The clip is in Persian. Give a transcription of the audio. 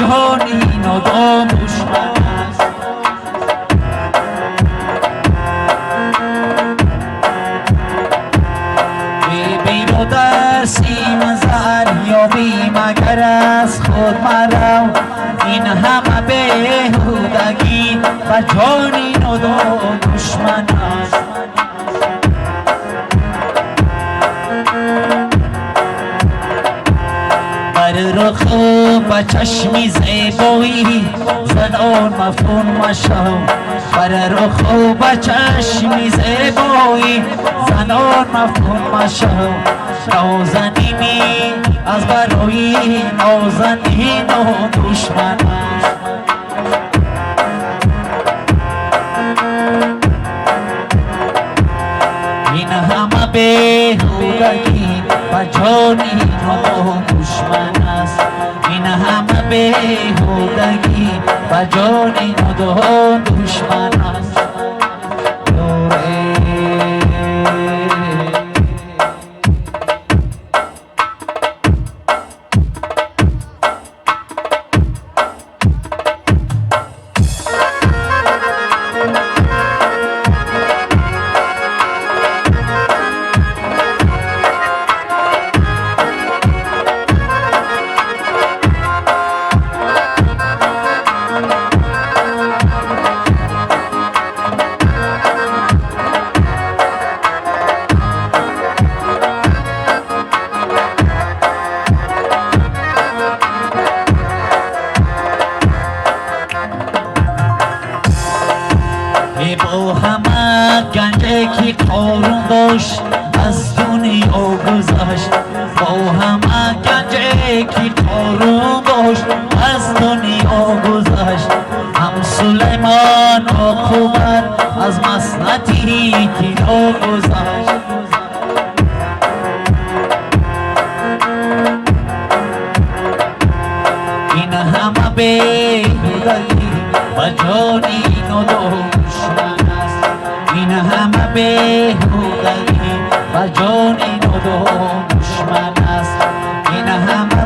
جان این و دشمن است. بی برادر سیم زر یا بی مگر از خود مرو، این همه بیهودگی و جان این و دشمن است. بر رخ و چشمی زیبایی زنان مفتون مشو، بر رخ و چشمی زیبایی زنان مفتون مشو. نازنینی از برای نازنین و دشمن است. این همه بیهودگی و جان این و دشمن است. این همه بیهودگی و جان این و دشمن است. با همه گنجه که قارون داشت از دنیا گذشت، با همه گنجه که قارون داشت از دنیا گذشت. هم سلیمان عاقبت از مسنتی که گذشت. این همه بیهودگی و جان این و دشمن است. این همه بیهودگی و جان این و دشمن است. این همه